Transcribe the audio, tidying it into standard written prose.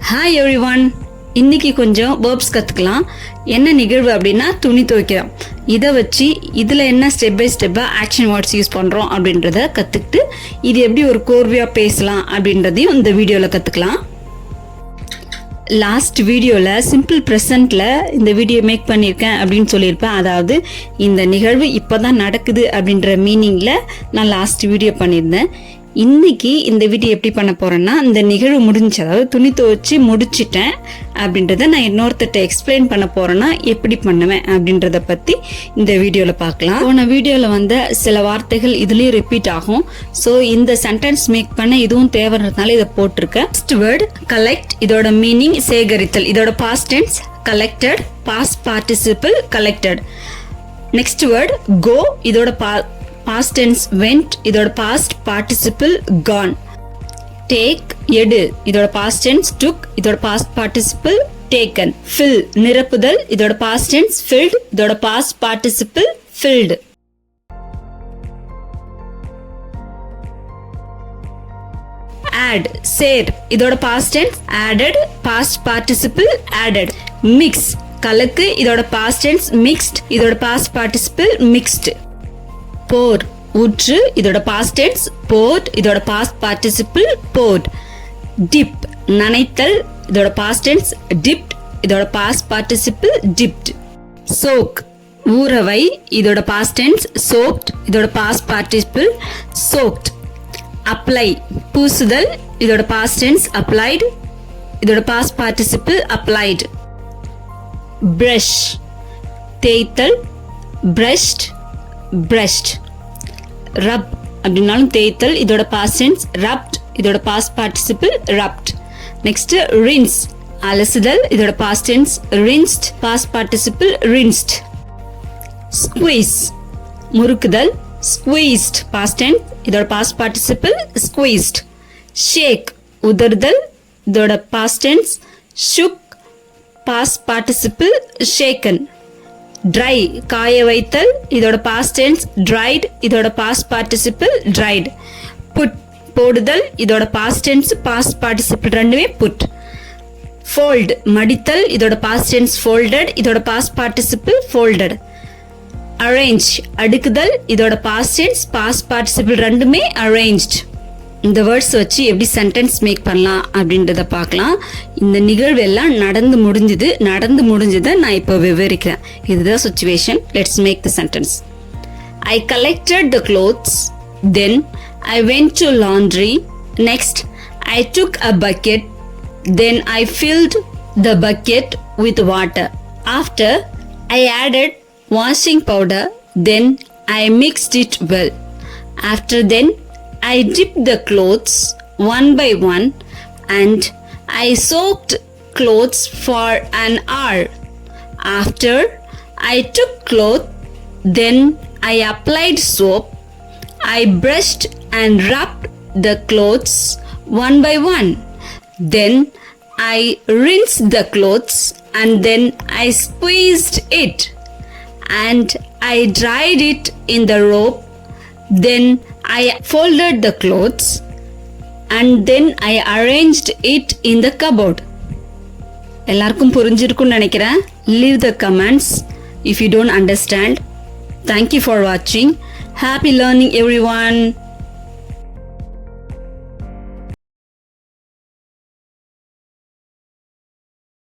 Hi everyone, இன்னைக்கு கொஞ்சம் verbs கற்றுக்கலாம். என்ன நிகழ்வு அப்படின்னா துணி துவைக்கிறோம். இதை வச்சு இதில் என்ன ஸ்டெப் பை ஸ்டெப்பாக ஆக்ஷன் வேர்ட்ஸ் யூஸ் பண்ணுறோம் அப்படின்றத கற்றுக்கிட்டு இது எப்படி ஒரு கோர்வையாக பேசலாம் அப்படின்றதையும் இந்த வீடியோவில் கற்றுக்கலாம். லாஸ்ட் வீடியோவில் சிம்பிள் ப்ரெசண்ட்டில் இந்த வீடியோ மேக் பண்ணியிருக்கேன் அப்படின்னு சொல்லியிருப்பேன். அதாவது இந்த நிகழ்வு இப்போ தான் நடக்குது அப்படின்ற மீனிங்கில் நான் லாஸ்ட் வீடியோ பண்ணியிருந்தேன். இன்றைக்கி இந்த வீடியோ எப்படி பண்ண போகிறேன்னா, இந்த நிகழ்வு முடிஞ்சு, அதாவது துணி துவைச்சி முடிச்சிட்டேன் அப்படின்றத நான் இன்னொருத்தட்ட எக்ஸ்பிளைன் பண்ண போகிறேன்னா எப்படி பண்ணுவேன் அப்படின்றத பற்றி இந்த வீடியோவில் பார்க்கலாம். போன வீடியோவில் வந்த சில வார்த்தைகள் இதுலேயும் ரிப்பீட் ஆகும். ஸோ இந்த சென்டென்ஸ் மேக் பண்ண இதுவும் தேவைன்றதுனால இதை போட்டிருக்கேன். First word collect. இதோட மீனிங் சேகரித்தல். இதோட past tense collected, past participle collected. Next word go. இதோட past tense went. இதோட past participle gone. Take எடு. இதோட past tense took. இதோட past participle taken. Fill நிரப்புதல். இதோட past tense filled. இதோட past participle filled. Add சேர். இதோட past tense added. past participle added. Mix கலக்கு. இதோட past tense mixed. இதோட past participle mixed. pour ஊற்று. இதோட past tense poured. இதோட past participle poured. dip நனைத்தல். இதோட past tense dipped. இதோட past participle dipped. soak ஊறவை. இதோட past tense soaked. இதோட past participle soaked. apply பூசுதல். இதோட past tense applied. இதோட past participle applied. brush தேய்த்தல். brushed, brushed. rub அப்படினாலும் தேய்த்தல். இதோட past tense rubbed. இதோட past participle rubbed. next rinse அலசுதல். இதோட past tense rinsed. past participle rinsed. squeeze முறுக்குதல். squeezed past tense. இதோட past participle squeezed. shake உதறுதல். இதோட past tense shook. past participle shaken. dry காய வைத்தல். இதோட past tense dried. இதோட past participle dried. put போடுதல். இதோட past tense past participle ரெண்டுமே put. fold மடித்தல். இதோட past tense folded. இதோட past participle folded. arrange அடுக்குதல். இதோட past tense past participle ரெண்டுமே arranged. இந்த வேர்ட்ஸ் வச்சு எப்படி சென்டென்ஸ் மேக் பண்ணலாம் அப்படின்றத பார்க்கலாம். இந்த நிகழ்வு எல்லாம் நடந்து முடிஞ்சதை நான் இப்போ விவரிக்கிறேன். இதுதான் situation. Let's make the sentence. I collected the clothes. Then I went to laundry. Next I took a bucket. Then I filled the bucket with water. After I added washing powder. Then I mixed it well. After then I dipped the clothes one by one and I soaked clothes for an hour. After I took cloth, then I applied soap. I brushed and rubbed the clothes one by one. Then I rinsed the clothes and then I squeezed it and I dried it in the rope. Then I folded the clothes and then I arranged it in the cupboard. எல்லாருக்கும் புரிஞ்சிருக்கும்னு நினைக்கிறேன். Leave the comments if you don't understand. Thank you for watching. Happy learning everyone.